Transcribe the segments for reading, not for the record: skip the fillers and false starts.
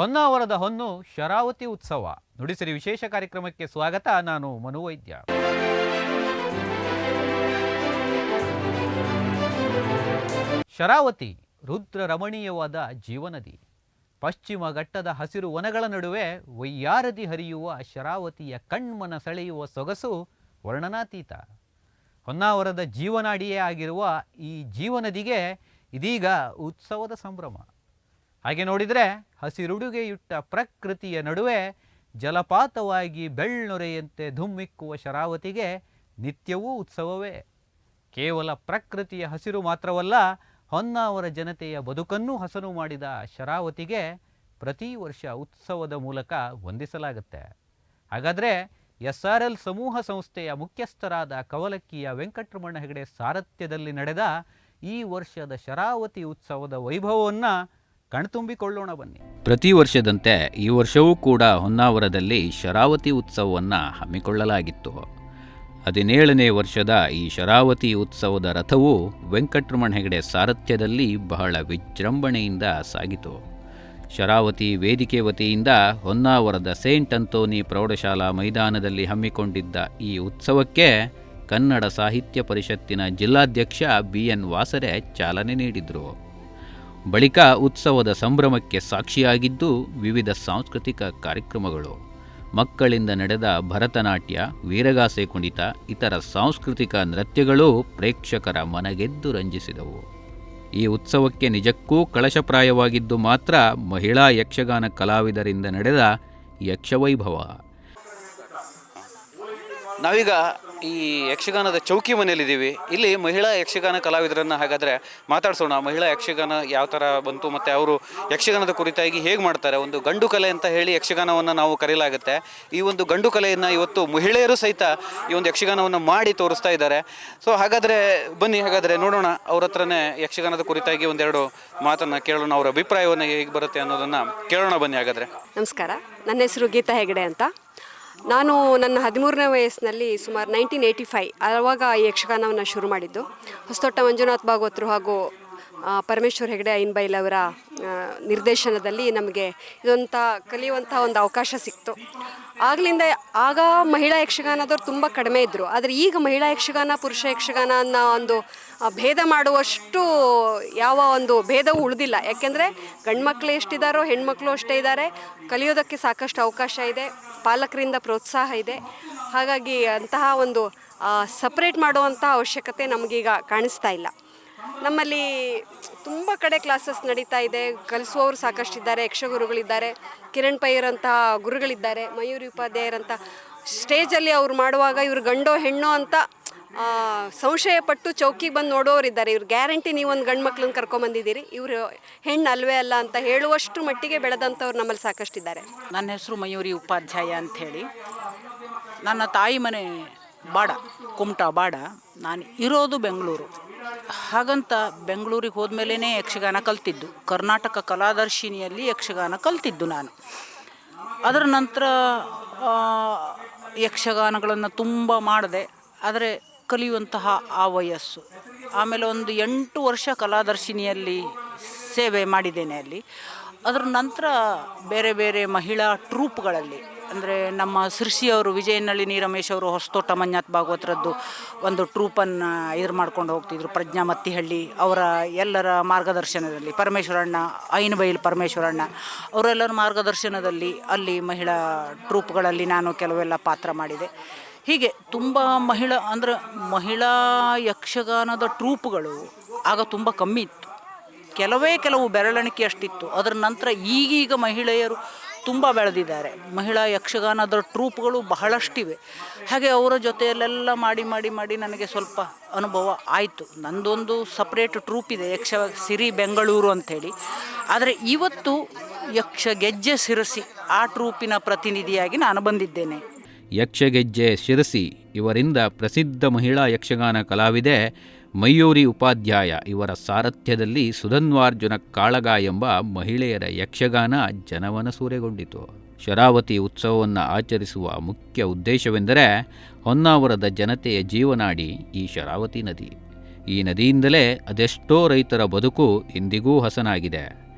ಹೊನ್ನಾವರದ ಹೊನ್ನು ಶರಾವತಿ ಉತ್ಸವ ನುಡಿಸಿರಿ ವಿಶೇಷ ಕಾರ್ಯಕ್ರಮಕ್ಕೆ ಸ್ವಾಗತ. ನಾನು ಮನುವೈದ್ಯ. ಶರಾವತಿ ರುದ್ರ ರಮಣೀಯವಾದ ಜೀವನದಿ. ಪಶ್ಚಿಮ ಘಟ್ಟದ ಹಸಿರು ವನಗಳ ನಡುವೆ ವಯ್ಯಾರದಿ ಹರಿಯುವ ಶರಾವತಿಯ ಕಣ್ಮನ ಸೆಳೆಯುವ ಸೊಗಸು ವರ್ಣನಾತೀತ. ಹೊನ್ನಾವರದ ಜೀವನಾಡಿಯೇ ಆಗಿರುವ ಈ ಜೀವನದಿಗೆ ಇದೀಗ ಉತ್ಸವದ ಸಂಭ್ರಮ. ಹಾಗೆ ನೋಡಿದರೆ ಹಸಿರುಡುಗೆಯುಟ್ಟ ಪ್ರಕೃತಿಯ ನಡುವೆ ಜಲಪಾತವಾಗಿ ಬೆಳ್ನೊರೆಯಂತೆ ಧುಮ್ಮಿಕ್ಕುವ ಶರಾವತಿಗೆ ನಿತ್ಯವೂ ಉತ್ಸವವೇ. ಕೇವಲ ಪ್ರಕೃತಿಯ ಹಸಿರು ಮಾತ್ರವಲ್ಲ, ಹೊನ್ನಾವರ ಜನತೆಯ ಬದುಕನ್ನೂ ಹಸನು ಮಾಡಿದ ಶರಾವತಿಗೆ ಪ್ರತಿ ವರ್ಷ ಉತ್ಸವದ ಮೂಲಕ ವಂದಿಸಲಾಗುತ್ತೆ. ಹಾಗಾದರೆ SRL ಸಮೂಹ ಸಂಸ್ಥೆಯ ಮುಖ್ಯಸ್ಥರಾದ ಕವಲಕ್ಕಿಯ ವೆಂಕಟರಮಣ ಹೆಗಡೆ ಸಾರಥ್ಯದಲ್ಲಿ ನಡೆದ ಈ ವರ್ಷದ ಶರಾವತಿ ಉತ್ಸವದ ವೈಭವವನ್ನು ಕಣ್ತುಂಬಿಕೊಳ್ಳೋಣ ಬನ್ನಿ. ಪ್ರತಿ ವರ್ಷದಂತೆ ಈ ವರ್ಷವೂ ಕೂಡ ಹೊನ್ನಾವರದಲ್ಲಿ ಶರಾವತಿ ಉತ್ಸವವನ್ನು ಹಮ್ಮಿಕೊಳ್ಳಲಾಗಿತ್ತು. 17ನೇ ವರ್ಷದ ಈ ಶರಾವತಿ ಉತ್ಸವದ ರಥವು ವೆಂಕಟರಮಣ ಹೆಗಡೆ ಸಾರಥ್ಯದಲ್ಲಿ ಬಹಳ ವಿಜೃಂಭಣೆಯಿಂದ ಸಾಗಿತು. ಶರಾವತಿ ವೇದಿಕೆ ವತಿಯಿಂದ ಹೊನ್ನಾವರದ ಸೇಂಟ್ ಅಂತೋನಿ ಪ್ರೌಢಶಾಲಾ ಮೈದಾನದಲ್ಲಿ ಹಮ್ಮಿಕೊಂಡಿದ್ದ ಈ ಉತ್ಸವಕ್ಕೆ ಕನ್ನಡ ಸಾಹಿತ್ಯ ಪರಿಷತ್ತಿನ ಜಿಲ್ಲಾಧ್ಯಕ್ಷ BN ವಾಸರೆ ಚಾಲನೆ ನೀಡಿದರು. ಬಳಿಕ ಉತ್ಸವದ ಸಂಭ್ರಮಕ್ಕೆ ಸಾಕ್ಷಿಯಾಗಿದ್ದು ವಿವಿಧ ಸಾಂಸ್ಕೃತಿಕ ಕಾರ್ಯಕ್ರಮಗಳು. ಮಕ್ಕಳಿಂದ ನಡೆದ ಭರತನಾಟ್ಯ, ವೀರಗಾಸೆ ಕುಣಿತ, ಇತರ ಸಾಂಸ್ಕೃತಿಕ ನೃತ್ಯಗಳು ಪ್ರೇಕ್ಷಕರ ಮನಗೆದ್ದು ರಂಜಿಸಿದವು. ಈ ಉತ್ಸವಕ್ಕೆ ನಿಜಕ್ಕೂ ಕಳಶಪ್ರಾಯವಾಗಿದ್ದು ಮಾತ್ರ ಮಹಿಳಾ ಯಕ್ಷಗಾನ ಕಲಾವಿದರಿಂದ ನಡೆದ ಯಕ್ಷವೈಭವ. ನಾವೀಗ ಈ ಯಕ್ಷಗಾನದ ಚೌಕಿ ಮನೆಯಲ್ಲಿದ್ದೀವಿ. ಇಲ್ಲಿ ಮಹಿಳಾ ಯಕ್ಷಗಾನ ಕಲಾವಿದರನ್ನು ಹಾಗಾದರೆ ಮಾತಾಡ್ಸೋಣ. ಮಹಿಳಾ ಯಕ್ಷಗಾನ ಯಾವ ಥರ ಬಂತು ಮತ್ತು ಅವರು ಯಕ್ಷಗಾನದ ಕುರಿತಾಗಿ ಹೇಗೆ ಮಾಡ್ತಾರೆ. ಒಂದು ಗಂಡು ಕಲೆ ಅಂತ ಹೇಳಿ ಯಕ್ಷಗಾನವನ್ನು ನಾವು ಕರೆಯಲಾಗುತ್ತೆ. ಈ ಒಂದು ಗಂಡು ಕಲೆಯನ್ನು ಇವತ್ತು ಮಹಿಳೆಯರು ಸಹಿತ ಈ ಒಂದು ಯಕ್ಷಗಾನವನ್ನು ಮಾಡಿ ತೋರಿಸ್ತಾ ಇದ್ದಾರೆ. ಸೊ ಹಾಗಾದರೆ ಬನ್ನಿ, ಹಾಗಾದರೆ ನೋಡೋಣ ಅವ್ರ ಹತ್ರನೇ ಯಕ್ಷಗಾನದ ಕುರಿತಾಗಿ ಒಂದೆರಡು ಮಾತನ್ನು ಕೇಳೋಣ. ಅವರ ಅಭಿಪ್ರಾಯವನ್ನು ಹೇಗೆ ಬರುತ್ತೆ ಅನ್ನೋದನ್ನು ಕೇಳೋಣ ಬನ್ನಿ. ಹಾಗಾದರೆ ನಮಸ್ಕಾರ, ನನ್ನ ಹೆಸರು ಗೀತಾ ಹೆಗಡೆ ಅಂತ. ನಾನು ನನ್ನ 13ನೇ ವಯಸ್ಸಿನಲ್ಲಿ ಸುಮಾರು 1985 ಆವಾಗ ಈ ಯಕ್ಷಗಾನವನ್ನು ಶುರು ಮಾಡಿದ್ದು. ಹೊಸತೋಟ ಮಂಜುನಾಥ್ ಭಾಗವತರು ಹಾಗೂ ಪರಮೇಶ್ವರ್ ಹೆಗಡೆ ಐನ್ಬೈಲ್ ಅವರ ನಿರ್ದೇಶನದಲ್ಲಿ ನಮಗೆ ಇದೊಂಥ ಕಲಿಯುವಂಥ ಒಂದು ಅವಕಾಶ ಸಿಕ್ತು. ಆಗ ಮಹಿಳಾ ಯಕ್ಷಗಾನದವ್ರು ತುಂಬ ಕಡಿಮೆ ಇದ್ದರು. ಆದರೆ ಈಗ ಮಹಿಳಾ ಯಕ್ಷಗಾನ ಪುರುಷ ಯಕ್ಷಗಾನ ಅನ್ನೋ ಒಂದು ಭೇದ ಮಾಡುವಷ್ಟು ಯಾವ ಒಂದು ಭೇದವೂ ಉಳಿದಿಲ್ಲ. ಯಾಕೆಂದರೆ ಗಂಡು ಮಕ್ಕಳು ಎಷ್ಟಿದ್ದಾರೋ ಹೆಣ್ಮಕ್ಳು ಅಷ್ಟೇ ಇದ್ದಾರೆ. ಕಲಿಯೋದಕ್ಕೆ ಸಾಕಷ್ಟು ಅವಕಾಶ ಇದೆ, ಪಾಲಕರಿಂದ ಪ್ರೋತ್ಸಾಹ ಇದೆ. ಹಾಗಾಗಿ ಅಂತಹ ಒಂದು ಸಪ್ರೇಟ್ ಮಾಡುವಂಥ ಅವಶ್ಯಕತೆ ನಮಗೀಗ ಕಾಣಿಸ್ತಾ ಇಲ್ಲ. ನಮ್ಮಲ್ಲಿ ತುಂಬ ಕಡೆ ಕ್ಲಾಸಸ್ ನಡೀತಾ ಇದೆ. ಕಲಿಸುವವರು ಸಾಕಷ್ಟಿದ್ದಾರೆ, ಯಕ್ಷಗುರುಗಳಿದ್ದಾರೆ, ಕಿರಣ್ ಪೈಯರಂಥ ಗುರುಗಳಿದ್ದಾರೆ, ಮಯೂರಿ ಉಪಾಧ್ಯಾಯರಂಥ. ಸ್ಟೇಜಲ್ಲಿ ಅವ್ರು ಮಾಡುವಾಗ ಇವ್ರು ಗಂಡೋ ಹೆಣ್ಣೋ ಅಂತ ಸಂಶಯಪಟ್ಟು ಚೌಕಿಗೆ ಬಂದು ನೋಡೋರಿದ್ದಾರೆ. ಇವ್ರು ಗ್ಯಾರಂಟಿ ನೀವೊಂದು ಗಂಡು ಮಕ್ಳನ್ನ ಕರ್ಕೊಂಬಂದಿದ್ದೀರಿ, ಇವರು ಹೆಣ್ಣು ಅಲ್ವೇ ಅಲ್ಲ ಅಂತ ಹೇಳುವಷ್ಟು ಮಟ್ಟಿಗೆ ಬೆಳೆದಂಥವ್ರು ನಮ್ಮಲ್ಲಿ ಸಾಕಷ್ಟಿದ್ದಾರೆ. ನನ್ನ ಹೆಸರು ಮಯೂರಿ ಉಪಾಧ್ಯಾಯ ಅಂಥೇಳಿ. ನನ್ನ ತಾಯಿ ಮನೆ ಬಾಡ, ಕುಮಟಾ ಬಾಡ. ನಾನು ಇರೋದು ಬೆಂಗಳೂರು. ಹಾಗಂತ ಬೆಂಗಳೂರಿಗೆ ಹೋದ್ಮೇಲೇ ಯಕ್ಷಗಾನ ಕಲ್ತಿದ್ದು. ಕರ್ನಾಟಕ ಕಲಾದರ್ಶಿನಿಯಲ್ಲಿ ಯಕ್ಷಗಾನ ಕಲ್ತಿದ್ದು ನಾನು. ಅದರ ನಂತರ ಯಕ್ಷಗಾನಗಳನ್ನು ತುಂಬ ಮಾಡಿದೆ. ಆದರೆ ಕಲಿಯುವಂತಹ ಆ ವಯಸ್ಸು. ಆಮೇಲೆ ಒಂದು 8 ವರ್ಷ ಕಲಾದರ್ಶಿನಿಯಲ್ಲಿ ಸೇವೆ ಮಾಡಿದ್ದೇನೆ ಅಲ್ಲಿ. ಅದರ ನಂತರ ಬೇರೆ ಬೇರೆ ಮಹಿಳಾ ಟ್ರೂಪ್ಗಳಲ್ಲಿ, ಅಂದರೆ ನಮ್ಮ ಸಿರ್ಸಿಯವರು ವಿಜಯನಳ್ಳಿ ರಮೇಶ್ ಅವರು ಹೊಸತೋಟ ಮಂಜುನಾಥ್ ಭಾಗವತರದ್ದು ಒಂದು ಟ್ರೂಪನ್ನು ಮಾಡ್ಕೊಂಡು ಹೋಗ್ತಿದ್ರು. ಪ್ರಜ್ಞಾ ಮತ್ತಿಹಳ್ಳಿ ಅವರ ಎಲ್ಲರ ಮಾರ್ಗದರ್ಶನದಲ್ಲಿ, ಪರಮೇಶ್ವರಣ್ಣ ಐನಬೈಲ್ ಪರಮೇಶ್ವರಣ್ಣ ಅವರೆಲ್ಲರ ಮಾರ್ಗದರ್ಶನದಲ್ಲಿ ಅಲ್ಲಿ ಮಹಿಳಾ ಟ್ರೂಪ್ಗಳಲ್ಲಿ ನಾನು ಕೆಲವೆಲ್ಲ ಪಾತ್ರ ಮಾಡಿದೆ. ಹೀಗೆ ತುಂಬ ಮಹಿಳಾ ಯಕ್ಷಗಾನದ ಟ್ರೂಪ್ಗಳು ಆಗ ತುಂಬ ಕಮ್ಮಿ ಇತ್ತು. ಕೆಲವು ಬೆರಳೆಣಿಕೆ ಅಷ್ಟಿತ್ತು. ಅದರ ನಂತರ ಈಗೀಗ ಮಹಿಳೆಯರು ತುಂಬ ಬೆಳೆದಿದ್ದಾರೆ. ಮಹಿಳಾ ಯಕ್ಷಗಾನದ ಟ್ರೂಪ್ಗಳು ಬಹಳಷ್ಟಿವೆ. ಹಾಗೆ ಅವರ ಜೊತೆಯಲ್ಲೆಲ್ಲ ಮಾಡಿ ನನಗೆ ಸ್ವಲ್ಪ ಅನುಭವ ಆಯಿತು. ನಂದೊಂದು ಸಪ್ರೇಟ್ ಟ್ರೂಪ್ ಇದೆ, ಸಿರಿ ಬೆಂಗಳೂರು ಅಂಥೇಳಿ. ಆದರೆ ಇವತ್ತು ಯಕ್ಷಗೆಜ್ಜೆ ಶಿರಸಿ ಆ ಟ್ರೂಪಿನ ಪ್ರತಿನಿಧಿಯಾಗಿ ನಾನು ಬಂದಿದ್ದೇನೆ. ಯಕ್ಷಗೆಜ್ಜೆ ಶಿರಸಿ ಇವರಿಂದ ಪ್ರಸಿದ್ಧ ಮಹಿಳಾ ಯಕ್ಷಗಾನ ಕಲಾವಿದೆ ಮಯೂರಿ ಉಪಾಧ್ಯಾಯ ಇವರ ಸಾರಥ್ಯದಲ್ಲಿ ಸುಧನ್ವಾರ್ಜುನ ಕಾಳಗ ಎಂಬ ಮಹಿಳೆಯರ ಯಕ್ಷಗಾನ ಜನಮನ ಸೂರೆಗೊಂಡಿತು. ಶರಾವತಿ ಉತ್ಸವವನ್ನು ಆಚರಿಸುವ ಮುಖ್ಯ ಉದ್ದೇಶವೆಂದರೆ ಹೊನ್ನಾವರದ ಜನತೆಯ ಜೀವನಾಡಿ ಈ ಶರಾವತಿ ನದಿ. ಈ ನದಿಯಿಂದಲೇ ಅದೆಷ್ಟೋ ರೈತರ ಬದುಕು ಇಂದಿಗೂ ಹಸನಾಗಿದೆ.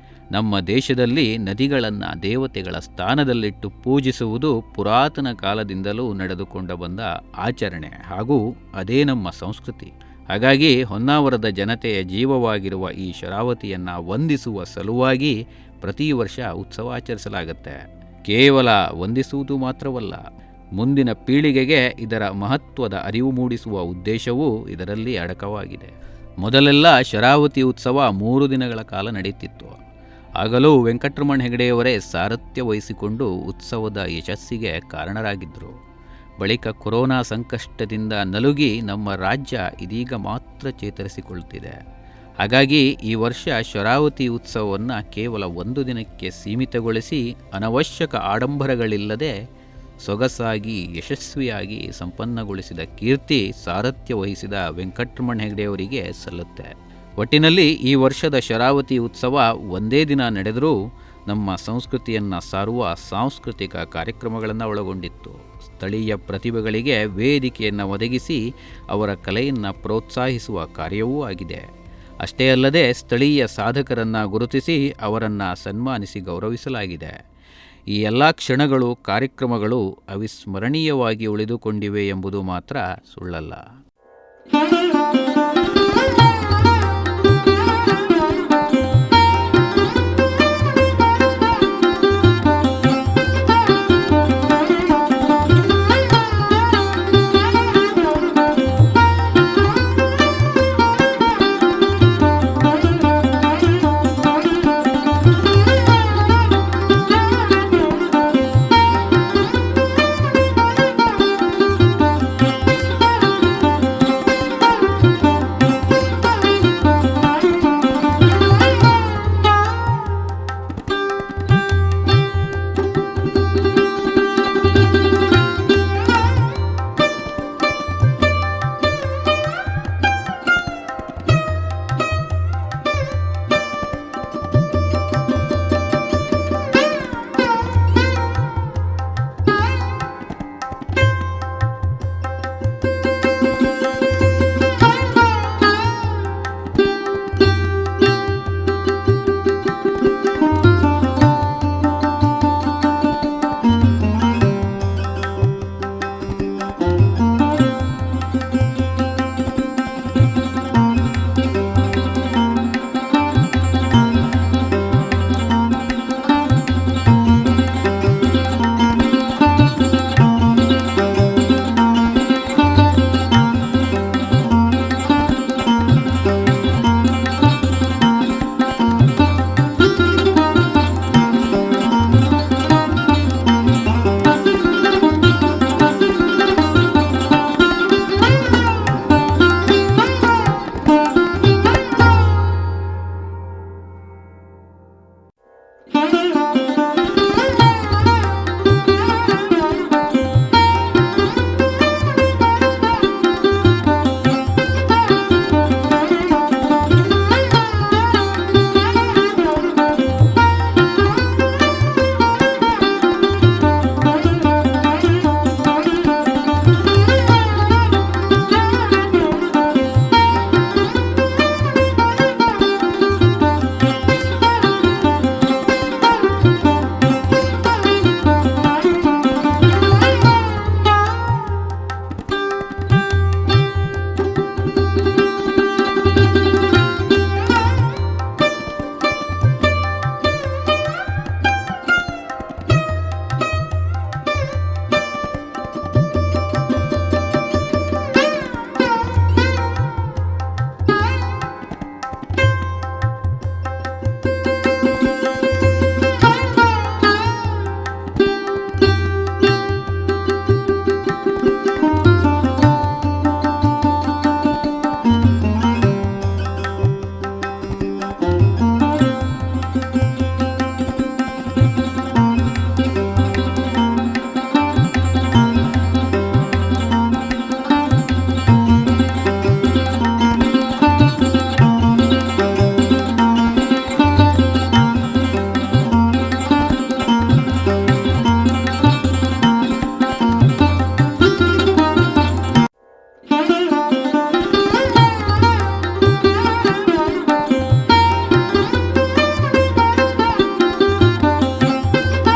ನಮ್ಮ ದೇಶದಲ್ಲಿ ನದಿಗಳನ್ನು ದೇವತೆಗಳ ಸ್ಥಾನದಲ್ಲಿಟ್ಟು ಪೂಜಿಸುವುದು ಪುರಾತನ ಕಾಲದಿಂದಲೂ ನಡೆದುಕೊಂಡ ಬಂದ ಆಚರಣೆ ಹಾಗೂ ಅದೇ ನಮ್ಮ ಸಂಸ್ಕೃತಿ. ಹಾಗಾಗಿ ಹೊನ್ನಾವರದ ಜನತೆಯ ಜೀವವಾಗಿರುವ ಈ ಶರಾವತಿಯನ್ನು ವಂದಿಸುವ ಸಲುವಾಗಿ ಪ್ರತಿ ವರ್ಷ ಉತ್ಸವ ಆಚರಿಸಲಾಗುತ್ತೆ. ಕೇವಲ ವಂದಿಸುವುದು ಮಾತ್ರವಲ್ಲ, ಮುಂದಿನ ಪೀಳಿಗೆಗೆ ಇದರ ಮಹತ್ವದ ಅರಿವು ಮೂಡಿಸುವ ಉದ್ದೇಶವೂ ಇದರಲ್ಲಿ ಅಡಕವಾಗಿದೆ. ಮೊದಲೆಲ್ಲ ಶರಾವತಿ ಉತ್ಸವ 3 ದಿನಗಳ ಕಾಲ ನಡೆಯುತ್ತಿತ್ತು. ಆಗಲೂ ವೆಂಕಟರಮಣ ಹೆಗಡೆಯವರೇ ಸಾರಥ್ಯ ವಹಿಸಿಕೊಂಡು ಉತ್ಸವದ ಯಶಸ್ಸಿಗೆ ಕಾರಣರಾಗಿದ್ದರು. ಬಳಿಕ ಕೊರೋನಾ ಸಂಕಷ್ಟದಿಂದ ನಲುಗಿ ನಮ್ಮ ರಾಜ್ಯ ಇದೀಗ ಮಾತ್ರ ಚೇತರಿಸಿಕೊಳ್ಳುತ್ತಿದೆ. ಹಾಗಾಗಿ ಈ ವರ್ಷ ಶರಾವತಿ ಉತ್ಸವವನ್ನು ಕೇವಲ 1 ದಿನಕ್ಕೆ ಸೀಮಿತಗೊಳಿಸಿ ಅನವಶ್ಯಕ ಆಡಂಬರಗಳಿಲ್ಲದೆ ಸೊಗಸಾಗಿ ಯಶಸ್ವಿಯಾಗಿ ಸಂಪನ್ನಗೊಳಿಸಿದ ಕೀರ್ತಿ ಸಾರಥ್ಯ ವಹಿಸಿದ ವೆಂಕಟರಮಣ ಹೆಗಡೆಯವರಿಗೆ ಸಲ್ಲುತ್ತೆ. ಒಟ್ಟಿನಲ್ಲಿ ಈ ವರ್ಷದ ಶರಾವತಿ ಉತ್ಸವ ಒಂದೇ ದಿನ ನಡೆದರೂ ನಮ್ಮ ಸಂಸ್ಕೃತಿಯನ್ನು ಸಾರುವ ಸಾಂಸ್ಕೃತಿಕ ಕಾರ್ಯಕ್ರಮಗಳನ್ನು ಒಳಗೊಂಡಿತ್ತು. ಸ್ಥಳೀಯ ಪ್ರತಿಭೆಗಳಿಗೆ ವೇದಿಕೆಯನ್ನು ಒದಗಿಸಿ ಅವರ ಕಲೆಯನ್ನು ಪ್ರೋತ್ಸಾಹಿಸುವ ಕಾರ್ಯವೂ ಆಗಿದೆ. ಅಷ್ಟೇ ಅಲ್ಲದೆ ಸ್ಥಳೀಯ ಸಾಧಕರನ್ನು ಗುರುತಿಸಿ ಅವರನ್ನು ಸನ್ಮಾನಿಸಿ ಗೌರವಿಸಲಾಗಿದೆ. ಈ ಎಲ್ಲ ಕ್ಷಣಗಳು, ಕಾರ್ಯಕ್ರಮಗಳು ಅವಿಸ್ಮರಣೀಯವಾಗಿ ಉಳಿದುಕೊಂಡಿವೆ ಎಂಬುದು ಮಾತ್ರ ಸುಳ್ಳಲ್ಲ.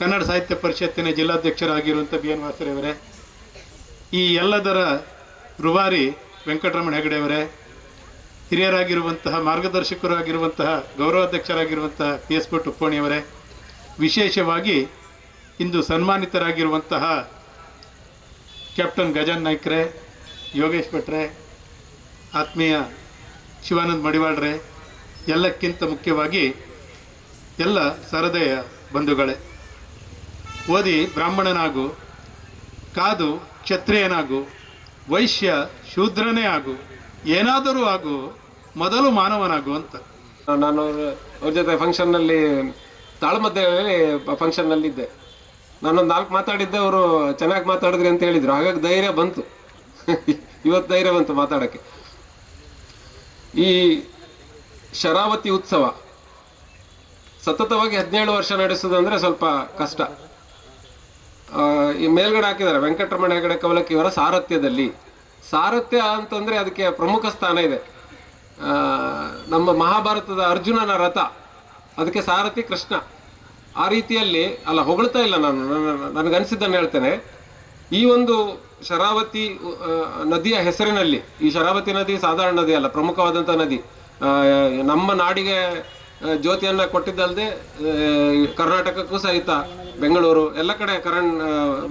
ಕನ್ನಡ ಸಾಹಿತ್ಯ ಪರಿಷತ್ತಿನ ಜಿಲ್ಲಾಧ್ಯಕ್ಷರಾಗಿರುವಂಥ ಬಿ ಎನ್ ವಾಸರೆಯವರೇ, ಈ ಎಲ್ಲದರ ರೂವಾರಿ ವೆಂಕಟರಮಣ ಹೆಗಡೆಯವರೇ, ಹಿರಿಯರಾಗಿರುವಂತಹ ಮಾರ್ಗದರ್ಶಕರಾಗಿರುವಂತಹ ಗೌರವಾಧ್ಯಕ್ಷರಾಗಿರುವಂತಹ ಪಿ ಎಸ್ ಭಟ್ ಉಪ್ಪೋಣಿಯವರೇ, ವಿಶೇಷವಾಗಿ ಇಂದು ಸನ್ಮಾನಿತರಾಗಿರುವಂತಹ ಕ್ಯಾಪ್ಟನ್ ಗಜಾನ್ ನಾಯ್ಕರೇ, ಯೋಗೇಶ್ ಭಟ್ರೆ, ಆತ್ಮೀಯ ಶಿವಾನಂದ್ ಮಡಿವಾಳ್ರೆ, ಎಲ್ಲಕ್ಕಿಂತ ಮುಖ್ಯವಾಗಿ ಎಲ್ಲ ಸರದೆಯ ಬಂಧುಗಳೇ, ಓದಿ ಬ್ರಾಹ್ಮಣನಾಗು, ಕಾದು ಕ್ಷತ್ರಿಯನಾಗು, ವೈಶ್ಯ ಶೂದ್ರನೇ ಆಗು, ಏನಾದರೂ ಆಗು, ಮೊದಲು ಮಾನವನಾಗು ಅಂತ. ನಾನು ಅವ್ರ ಜೊತೆ ಫಂಕ್ಷನ್ನಲ್ಲಿ ತಾಳ್ಮದ್ದೆಯಲ್ಲಿ ಫಂಕ್ಷನ್ನಲ್ಲಿದ್ದೆ. ನಾನೊಂದು 4 ಮಾತಾಡಿದ್ದೆ, ಅವರು ಚೆನ್ನಾಗಿ ಮಾತಾಡಿದ್ರಿ ಅಂತ ಹೇಳಿದರು. ಹಾಗಾಗಿ ಧೈರ್ಯ ಬಂತು, ಇವತ್ತು ಧೈರ್ಯ ಬಂತು ಮಾತಾಡೋಕ್ಕೆ. ಈ ಶರಾವತಿ ಉತ್ಸವ ಸತತವಾಗಿ 17 ವರ್ಷ ನಡೆಸೋದಂದರೆ ಸ್ವಲ್ಪ ಕಷ್ಟ. ಈ ಮೇಲ್ಗಡೆ ಹಾಕಿದ್ದಾರೆ ವೆಂಕಟರಮಣ ಹೆಗಡೆ ಕವಲಕ್ಕಿ ಇವರ ಸಾರಥ್ಯದಲ್ಲಿ. ಸಾರಥ್ಯ ಅಂತಂದರೆ ಅದಕ್ಕೆ ಪ್ರಮುಖ ಸ್ಥಾನ ಇದೆ. ನಮ್ಮ ಮಹಾಭಾರತದ ಅರ್ಜುನನ ರಥ, ಅದಕ್ಕೆ ಸಾರಥಿ ಕೃಷ್ಣ. ಆ ರೀತಿಯಲ್ಲಿ ಅಲ್ಲ, ಹೊಗಳ್ತಾ ಇಲ್ಲ ನಾನು, ನನಗನ್ಸಿದ್ದನ್ನು ಹೇಳ್ತೇನೆ. ಈ ಒಂದು ಶರಾವತಿ ನದಿಯ ಹೆಸರಿನಲ್ಲಿ, ಈ ಶರಾವತಿ ನದಿ ಸಾಧಾರಣ ನದಿ ಅಲ್ಲ, ಪ್ರಮುಖವಾದಂಥ ನದಿ. ನಮ್ಮ ನಾಡಿಗೆ ಜ್ಯೋತಿಯನ್ನು ಕೊಟ್ಟಿದ್ದಲ್ಲದೆ ಕರ್ನಾಟಕಕ್ಕೂ ಸಹಿತ ಬೆಂಗಳೂರು ಎಲ್ಲ ಕಡೆ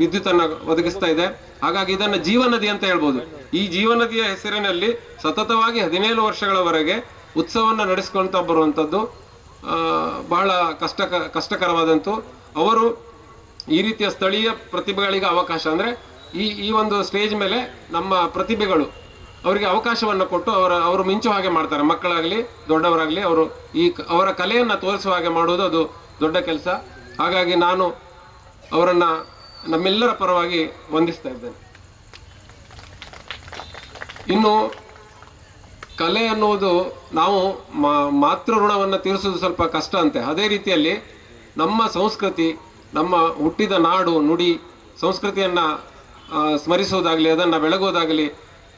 ವಿದ್ಯುತ್ತನ್ನು ಒದಗಿಸ್ತಾ ಇದೆ. ಹಾಗಾಗಿ ಇದನ್ನು ಜೀವನದಿ ಅಂತ ಹೇಳ್ಬೋದು. ಈ ಜೀವನದಿಯ ಹೆಸರಿನಲ್ಲಿ ಸತತವಾಗಿ 17 ವರ್ಷಗಳವರೆಗೆ ಉತ್ಸವವನ್ನು ನಡೆಸ್ಕೊಳ್ತಾ ಬರುವಂಥದ್ದು ಬಹಳ ಕಷ್ಟಕರವಾದಂತು. ಅವರು ಈ ರೀತಿಯ ಸ್ಥಳೀಯ ಪ್ರತಿಭೆಗಳಿಗೆ ಅವಕಾಶ, ಅಂದರೆ ಈ ಒಂದು ಸ್ಟೇಜ್ ಮೇಲೆ ನಮ್ಮ ಪ್ರತಿಭೆಗಳು ಅವರಿಗೆ ಅವಕಾಶವನ್ನು ಕೊಟ್ಟು ಅವರು ಮಿಂಚು ಹಾಗೆ ಮಾಡ್ತಾರೆ. ಮಕ್ಕಳಾಗಲಿ ದೊಡ್ಡವರಾಗಲಿ ಅವರ ಕಲೆಯನ್ನು ತೋರಿಸುವ ಹಾಗೆ ಮಾಡುವುದು ಅದು ದೊಡ್ಡ ಕೆಲಸ. ಹಾಗಾಗಿ ನಾನು ಅವರನ್ನು ನಮ್ಮೆಲ್ಲರ ಪರವಾಗಿ ವಂದಿಸ್ತಾ ಇದ್ದೇನೆ. ಇನ್ನು ಕಲೆ ಅನ್ನುವುದು ನಾವು ಮಾತೃ ಋಣವನ್ನು ತೀರಿಸೋದು ಸ್ವಲ್ಪ ಕಷ್ಟ ಅಂತೆ. ಅದೇ ರೀತಿಯಲ್ಲಿ ನಮ್ಮ ಸಂಸ್ಕೃತಿ, ನಮ್ಮ ಹುಟ್ಟಿದ ನಾಡು ನುಡಿ ಸಂಸ್ಕೃತಿಯನ್ನು ಸ್ಮರಿಸುವುದಾಗಲಿ, ಅದನ್ನು ಬೆಳಗೋದಾಗಲಿ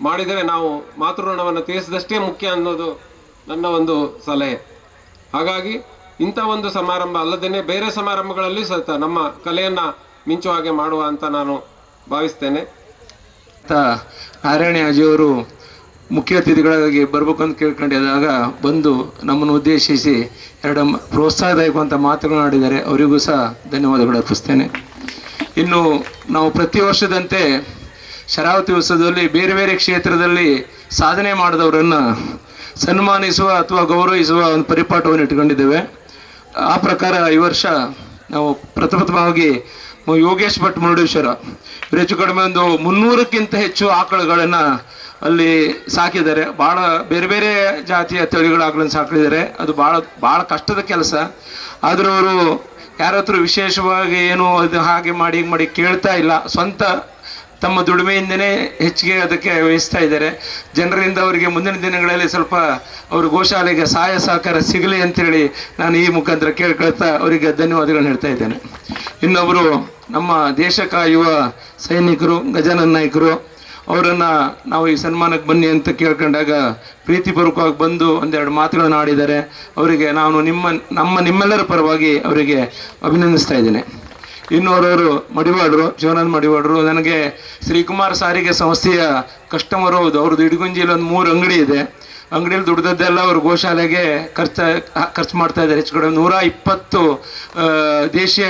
ಮಾಡಿದರೆ ನಾವು ಮಾತೃ ಋಣವನ್ನು ತೀರಿಸಿದಷ್ಟೇ ಮುಖ್ಯ ಅನ್ನೋದು ನನ್ನ ಒಂದು ಸಲಹೆ. ಹಾಗಾಗಿ ಇಂಥ ಒಂದು ಸಮಾರಂಭ ಅಲ್ಲದೇ ಬೇರೆ ಸಮಾರಂಭಗಳಲ್ಲಿ ಸಹಿತ ನಮ್ಮ ಕಲೆಯನ್ನು ಮಿಂಚು ಹಾಗೆ ಮಾಡುವ ಅಂತ ನಾನು ಭಾವಿಸ್ತೇನೆ. ನಾರಾಯಣ ಅಜಿಯವರು ಮುಖ್ಯ ಅತಿಥಿಗಳಾಗಿ ಬರ್ಬೇಕು ಅಂತ ಕೇಳ್ಕೊಂಡಿದ್ದಾಗ ಬಂದು ನಮ್ಮನ್ನು ಉದ್ದೇಶಿಸಿ 2 ಪ್ರೋತ್ಸಾಹದಾಯಕವಂಥ ಮಾತುಗಳನ್ನಾಡಿದ್ದಾರೆ. ಅವರಿಗೂ ಸಹ ಧನ್ಯವಾದಗಳು ಅರ್ಪಿಸ್ತೇನೆ. ಇನ್ನು ನಾವು ಪ್ರತಿ ವರ್ಷದಂತೆ ಶರಾವತಿ ಉತ್ಸವದಲ್ಲಿ ಬೇರೆ ಬೇರೆ ಕ್ಷೇತ್ರದಲ್ಲಿ ಸಾಧನೆ ಮಾಡಿದವರನ್ನು ಸನ್ಮಾನಿಸುವ ಅಥವಾ ಗೌರವಿಸುವ ಒಂದು ಪರಿಪಾಠವನ್ನು ಇಟ್ಕೊಂಡಿದ್ದೇವೆ. ಆ ಪ್ರಕಾರ ಈ ವರ್ಷ ನಾವು ಪ್ರಥಮವಾಗಿ ಯೋಗೇಶ್ ಭಟ್ ಮುರುಡೇಶ್ವರ ಇವರು ಹೆಚ್ಚು ಕಡಿಮೆ ಒಂದು 300ಕ್ಕಿಂತ ಹೆಚ್ಚು ಆಕಳುಗಳನ್ನು ಅಲ್ಲಿ ಸಾಕಿದ್ದಾರೆ. ಭಾಳ ಬೇರೆ ಬೇರೆ ಜಾತಿಯ ತಳಿಗಳ ಆಕಳನ್ನು ಸಾಕಿದ್ದಾರೆ. ಅದು ಭಾಳ ಕಷ್ಟದ ಕೆಲಸ. ಆದರೂ ಅವರು ಯಾರ ಹತ್ರ ವಿಶೇಷವಾಗಿ ಏನು ಅದು ಹಾಗೆ ಮಾಡಿ ಕೇಳ್ತಾ ಇಲ್ಲ, ಸ್ವಂತ ತಮ್ಮ ದುಡಿಮೆಯಿಂದನೇ ಹೆಚ್ಚಿಗೆ ಅದಕ್ಕೆ ವಹಿಸ್ತಾ ಇದ್ದಾರೆ. ಜನರಿಂದ ಅವರಿಗೆ ಮುಂದಿನ ದಿನಗಳಲ್ಲಿ ಸ್ವಲ್ಪ ಅವರು ಗೋಶಾಲೆಗೆ ಸಹಾಯ ಸಹಕಾರ ಸಿಗಲಿ ಅಂತೇಳಿ ನಾನು ಈ ಮುಖಾಂತರ ಕೇಳ್ಕೊಳ್ತಾ ಅವರಿಗೆ ಧನ್ಯವಾದಗಳನ್ನ ಹೇಳ್ತಾ ಇದ್ದೇನೆ. ಇನ್ನೊಬ್ಬರು ನಮ್ಮ ದೇಶ ಕಾಯುವ ಸೈನಿಕರು ಗಜಾನನ್ ನಾಯ್ಕರು, ಅವರನ್ನು ನಾವು ಈ ಸನ್ಮಾನಕ್ಕೆ ಬನ್ನಿ ಅಂತ ಕೇಳ್ಕೊಂಡಾಗ ಪ್ರೀತಿಪೂರ್ವಕವಾಗಿ ಬಂದು 1-2 ಮಾತುಗಳನ್ನು ಆಡಿದ್ದಾರೆ. ಅವರಿಗೆ ನಾನು ನಿಮ್ಮೆಲ್ಲರ ಪರವಾಗಿ ಅವರಿಗೆ ಅಭಿನಂದಿಸ್ತಾ ಇದ್ದೇನೆ. ಇನ್ನೋರವರು ಮಡಿವಾಡರು, ಶಿವಾನಂದ್ ಮಡಿವಾಡರು, ನನಗೆ ಶ್ರೀಕುಮಾರ್ ಸಾರಿಗೆ ಸಂಸ್ಥೆಯ ಕಸ್ಟಮರ್. ಹೌದು, ಅವ್ರದ್ದು ಇಡಗುಂಜಿಯಲ್ಲಿ ಒಂದು 3 ಅಂಗಡಿ ಇದೆ. ಅಂಗಡಿಯಲ್ಲಿ ದುಡ್ದದ್ದೆಲ್ಲ ಅವರು ಗೋಶಾಲೆಗೆ ಖರ್ಚು ಮಾಡ್ತಾ ಇದ್ದಾರೆ. ಹೆಚ್ಚು ಕಡೆ 120 ದೇಶೀಯ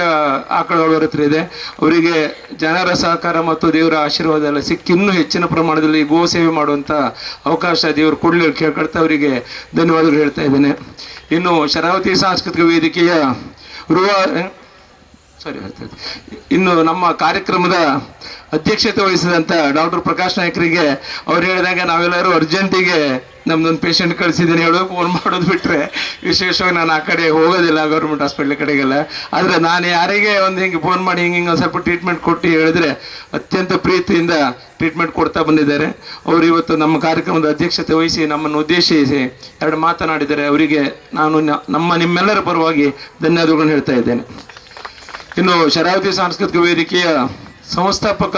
ಆಕಳುಗಳ ಹತ್ರ ಇದೆ. ಅವರಿಗೆ ಜನರ ಸಹಕಾರ ಮತ್ತು ದೇವರ ಆಶೀರ್ವಾದ ಎಲ್ಲ ಸಿಕ್ಕಿ ಇನ್ನೂ ಹೆಚ್ಚಿನ ಪ್ರಮಾಣದಲ್ಲಿ ಗೋ ಸೇವೆ ಮಾಡುವಂಥ ಅವಕಾಶ ದೇವರು ಕೊಡಲಿ ಕೇಳ್ಕೊಳ್ತಾ ಅವರಿಗೆ ಧನ್ಯವಾದಗಳು ಹೇಳ್ತಾ ಇದ್ದೇನೆ. ಇನ್ನು ಶರಾವತಿ ಸಾಂಸ್ಕೃತಿಕ ವೇದಿಕೆಯ ಇನ್ನು ನಮ್ಮ ಕಾರ್ಯಕ್ರಮದ ಅಧ್ಯಕ್ಷತೆ ವಹಿಸಿದಂಥ ಡಾಕ್ಟರ್ ಪ್ರಕಾಶ್ ನಾಯ್ಕರಿಗೆ ಅವ್ರು ಹೇಳಿದಾಗ ನಾವೆಲ್ಲರೂ ಅರ್ಜೆಂಟಿಗೆ ನಮ್ದೊಂದು ಪೇಷಂಟ್ ಕಳಿಸಿದ್ದೀನಿ ಹೇಳೋದು ಫೋನ್ ಮಾಡೋದು ಬಿಟ್ಟರೆ ವಿಶೇಷವಾಗಿ ನಾನು ಆ ಕಡೆ ಹೋಗೋದಿಲ್ಲ, ಗೌರ್ಮೆಂಟ್ ಹಾಸ್ಪಿಟ್ಲ್ ಕಡೆಗೆಲ್ಲ. ಆದರೆ ನಾನು ಯಾರಿಗೆ ಒಂದು ಹಿಂಗೆ ಫೋನ್ ಮಾಡಿ ಹಿಂಗೆ ಒಂದು ಸ್ವಲ್ಪ ಟ್ರೀಟ್ಮೆಂಟ್ ಕೊಟ್ಟು ಹೇಳಿದ್ರೆ ಅತ್ಯಂತ ಪ್ರೀತಿಯಿಂದ ಟ್ರೀಟ್ಮೆಂಟ್ ಕೊಡ್ತಾ ಬಂದಿದ್ದಾರೆ. ಅವರು ಇವತ್ತು ನಮ್ಮ ಕಾರ್ಯಕ್ರಮದ ಅಧ್ಯಕ್ಷತೆ ವಹಿಸಿ ನಮ್ಮನ್ನು ಉದ್ದೇಶಿಸಿ 2 ಮಾತನಾಡಿದ್ದಾರೆ. ಅವರಿಗೆ ನಾನು ನಿಮ್ಮೆಲ್ಲರ ಪರವಾಗಿ ಧನ್ಯವಾದಗಳನ್ನು ಹೇಳ್ತಾ ಇದ್ದೇನೆ. ಇನ್ನು ಶರಾವತಿ ಸಾಂಸ್ಕೃತಿಕ ವೇದಿಕೆಯ ಸಂಸ್ಥಾಪಕ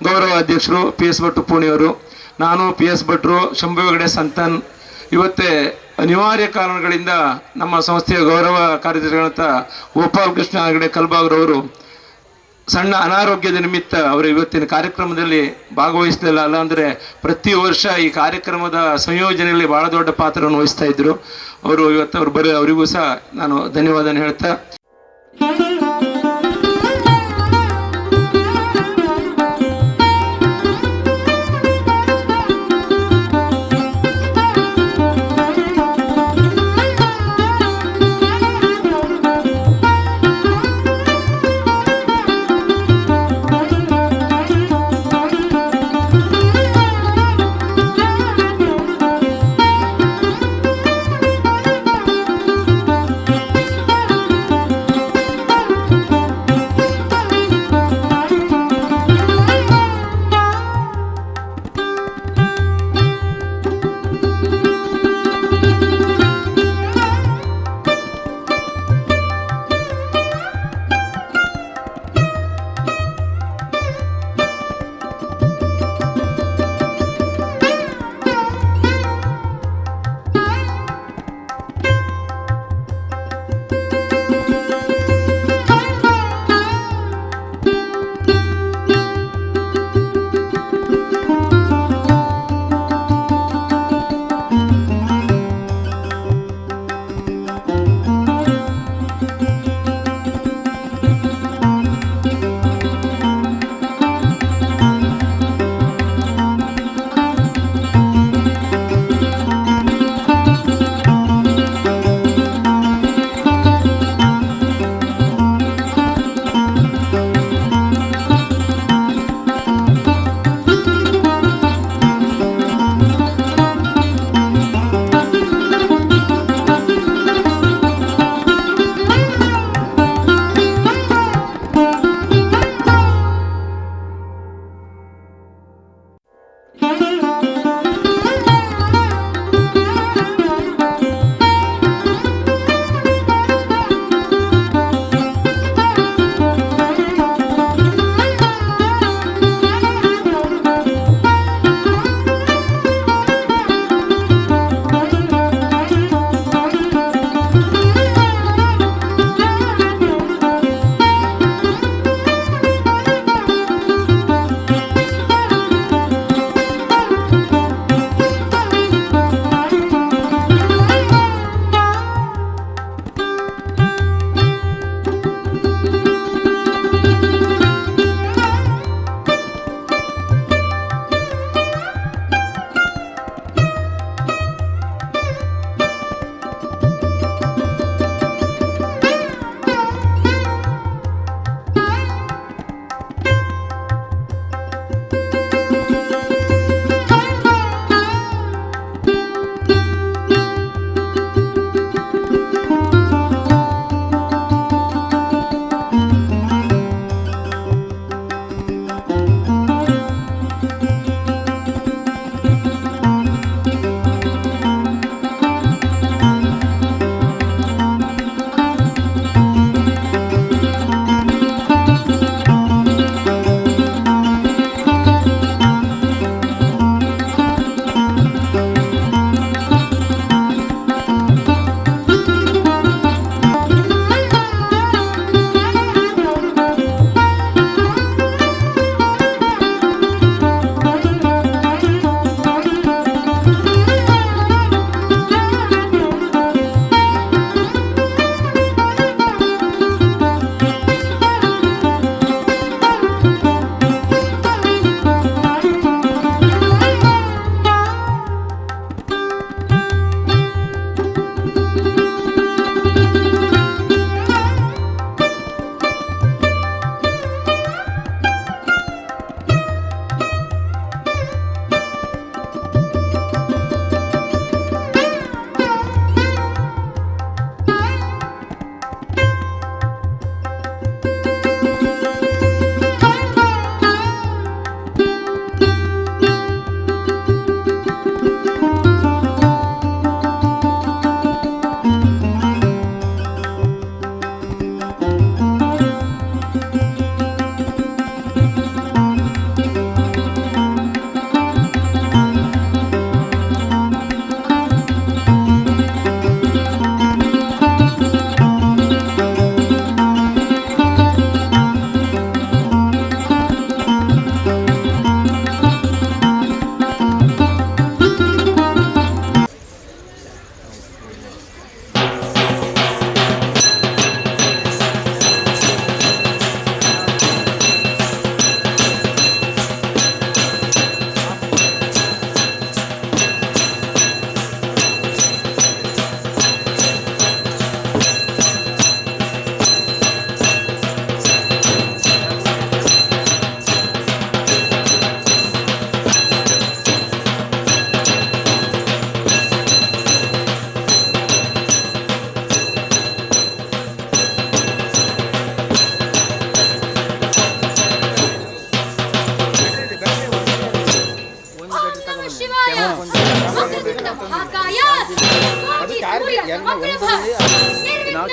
ಗೌರವ ಅಧ್ಯಕ್ಷರು ಪಿ ಎಸ್ ಭಟ್ ಪುಣೆಯವರು, ನಾನು ಪಿ ಎಸ್ ಭಟ್ರು, ಶಂಭು ಹೆಗಡೆ ಸಂತಾನ್ ಇವತ್ತೇ ಅನಿವಾರ್ಯ ಕಾರಣಗಳಿಂದ ನಮ್ಮ ಸಂಸ್ಥೆಯ ಗೌರವ ಕಾರ್ಯದರ್ಶಿಗಳಂತ ಗೋಪಾಲ್ ಕೃಷ್ಣ ಹೆಗಡೆ ಕಲ್ಬಾಗ್ರವರು ಸಣ್ಣ ಅನಾರೋಗ್ಯದ ನಿಮಿತ್ತ ಅವರು ಇವತ್ತಿನ ಕಾರ್ಯಕ್ರಮದಲ್ಲಿ ಭಾಗವಹಿಸಲಿಲ್ಲ. ಅಲ್ಲ ಅಂದರೆ ಪ್ರತಿ ವರ್ಷ ಈ ಕಾರ್ಯಕ್ರಮದ ಸಂಯೋಜನೆಯಲ್ಲಿ ಬಹಳ ದೊಡ್ಡ ಪಾತ್ರವನ್ನು ವಹಿಸ್ತಾ ಇದ್ರು. ಅವರು ಇವತ್ತು ಅವರಿಗೂ ಸಹ ನಾನು ಧನ್ಯವಾದನ ಹೇಳ್ತಾ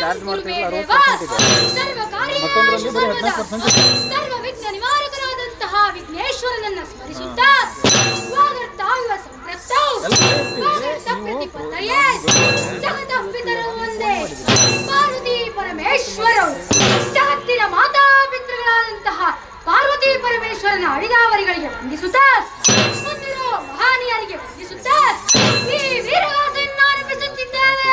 ಸರ್ವ ವಿಘ್ನ ನಿವಾರಕನಾದಂತಹ ವಿಘ್ನೇಶ್ವರನನ್ನ ಸ್ಮರಿಸುತ್ತಾ ಸ್ವಾಗತಾಯುವ ಸಂಪ್ರಪ್ತೌ ಸ್ವಾಗತ ಪ್ರತಿಪತ್ತಯೇ ಜಗತಃ ಪಿತರೌ ಒಂದೇ ಪಾರ್ವತಿ ಪರಮೇಶ್ವರೌ ಜಗತ್ತಿನ ಮಾತಾ ಪಿತೃಗಳಾದಂತಹ ಪಾರ್ವತಿ ಪರಮೇಶ್ವರನ ಅಡಿದಾವರಿಗಳಿಗೆ ವಂದಿಸುತ್ತಾ ಮುಂದಿರೋ ಮಹಾನೀಯರಿಗೆ ವಂದಿಸುತ್ತಾ ಈ ವೀರಗಾಸೆಯನ್ನು ಆರಂಭಿಸುತ್ತಿದ್ದೇವೆ.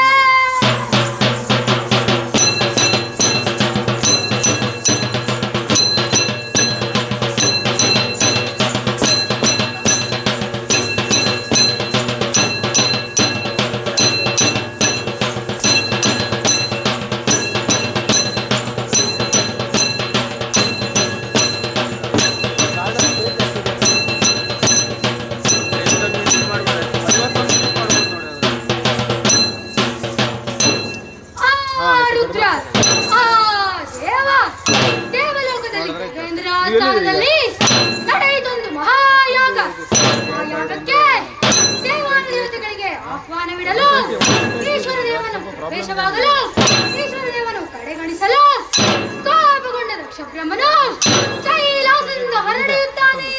ನಡೆಯಿತೊಂದು ಮಹಾಯಾಗ. ಆ ಯಾಗಕ್ಕೆ ದೇವಾನುದೇವತೆಗಳಿಗೆ ಆಹ್ವಾನವಿಡಲು ಈಶ್ವರ ದೇವನು ಪ್ರವೇಶವಾಗಲು ಈಶ್ವರ ದೇವನು ಕಡೆಗಣಿಸಲು ಕೋಪಗೊಂಡ ದಕ್ಷ ಬ್ರಹ್ಮನು ಕೈಲಾಸದಿಂದ ಹೊರಡೆಯುತ್ತಾನೆಯ.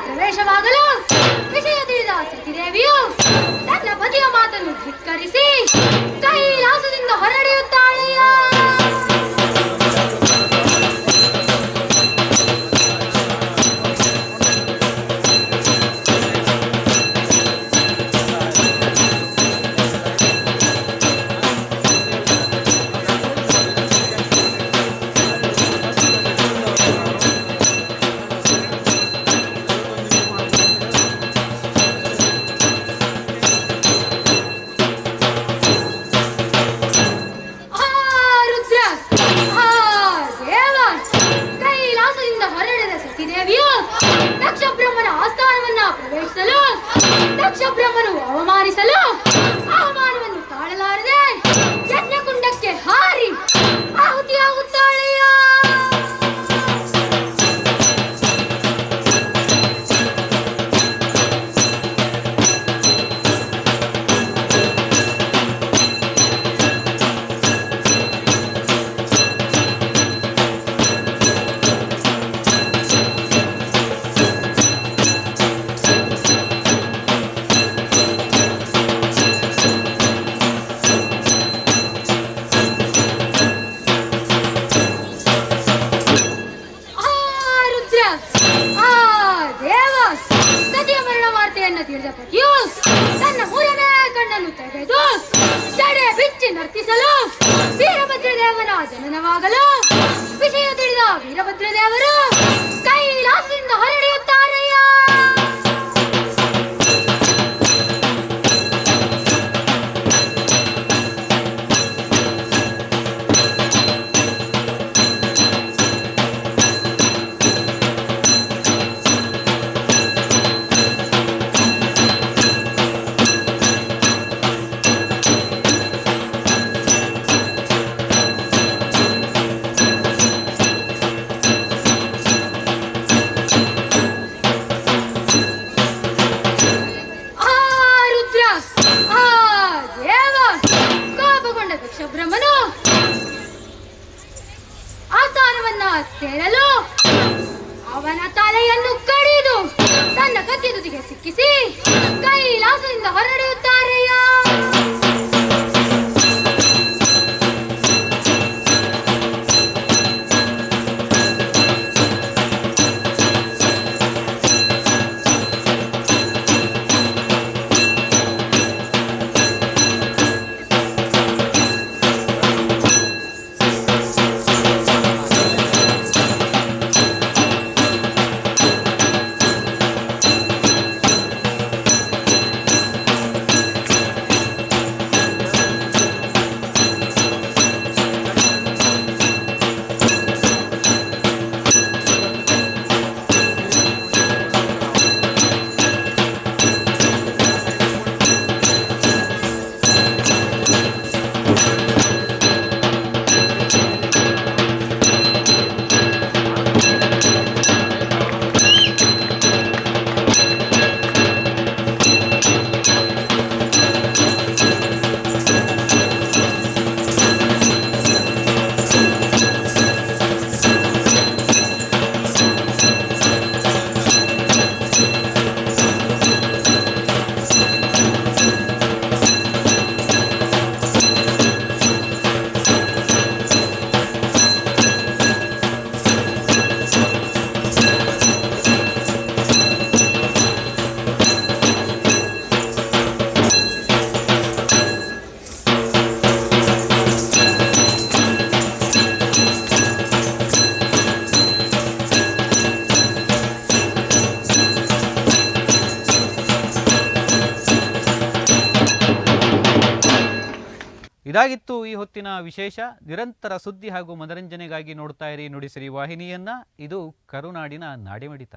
ಪ್ರವೇಶವಾಗಲು ವಿಷಯ ತಿಳಿದ ಸತಿದೇವಿಯು ತನ್ನ ಪತಿಯ ಮಾತನ್ನು ಧಿಕ್ಕರಿಸಿ ಕೈಲಾಸದಿಂದ ಹೊರಡೆಯುತ್ತಾಳೆಯ. ದಕ್ಷ ಬ್ರಹ್ಮನು ಅವಮಾನಿಸಲು ಅವಮಾನವನ್ನು ತಾಳಲಾರದೆ ಯಜ್ಞಕುಂಡಕ್ಕೆ ಹಾರಿ ಆಹುತಿಯಾಗುತ್ತಾಳೆಯ. ತಿಳಿದ ಪತಿಯು ತನ್ನ ಮೂರನೇ ಕಣ್ಣನ್ನು ತೆಗೆದು ಜಡೆ ಬಿಚ್ಚಿ ನರ್ತಿಸಲು ವೀರಭದ್ರದೇವನ ಜನನವಾಗಲು ವಿಷಯ ತಿಳಿದ ವೀರಭದ್ರದೇವರು ಕೈಲಾಸದಿಂದ ಹೊರಡೆಯುತ್ತಾರೆಯ. ಬ್ರಹ್ಮನು ಆಸ್ಥಾನವನ್ನ ಸೇರಲು ಅವನ ತಲೆಯನ್ನು ಕಡಿದು ತನ್ನ ಕತ್ತಿಯ ತುದಿಗೆ ಸಿಕ್ಕಿಸಿ ಕೈಲಾಸದಿಂದ ಹೊರಡೆಯುತ್ತಾರೆಯ. ಇದಾಗಿತ್ತು ಈ ಹೊತ್ತಿನ ವಿಶೇಷ. ನಿರಂತರ ಸುದ್ದಿ ಹಾಗೂ ಮನರಂಜನೆಗಾಗಿ ನೋಡ್ತಾ ಇರಿ ನುಡಿಸಿರಿ ವಾಹಿನಿಯನ್ನ. ಇದು ಕರುನಾಡಿನ ನಾಡಿಮಿಡಿತ.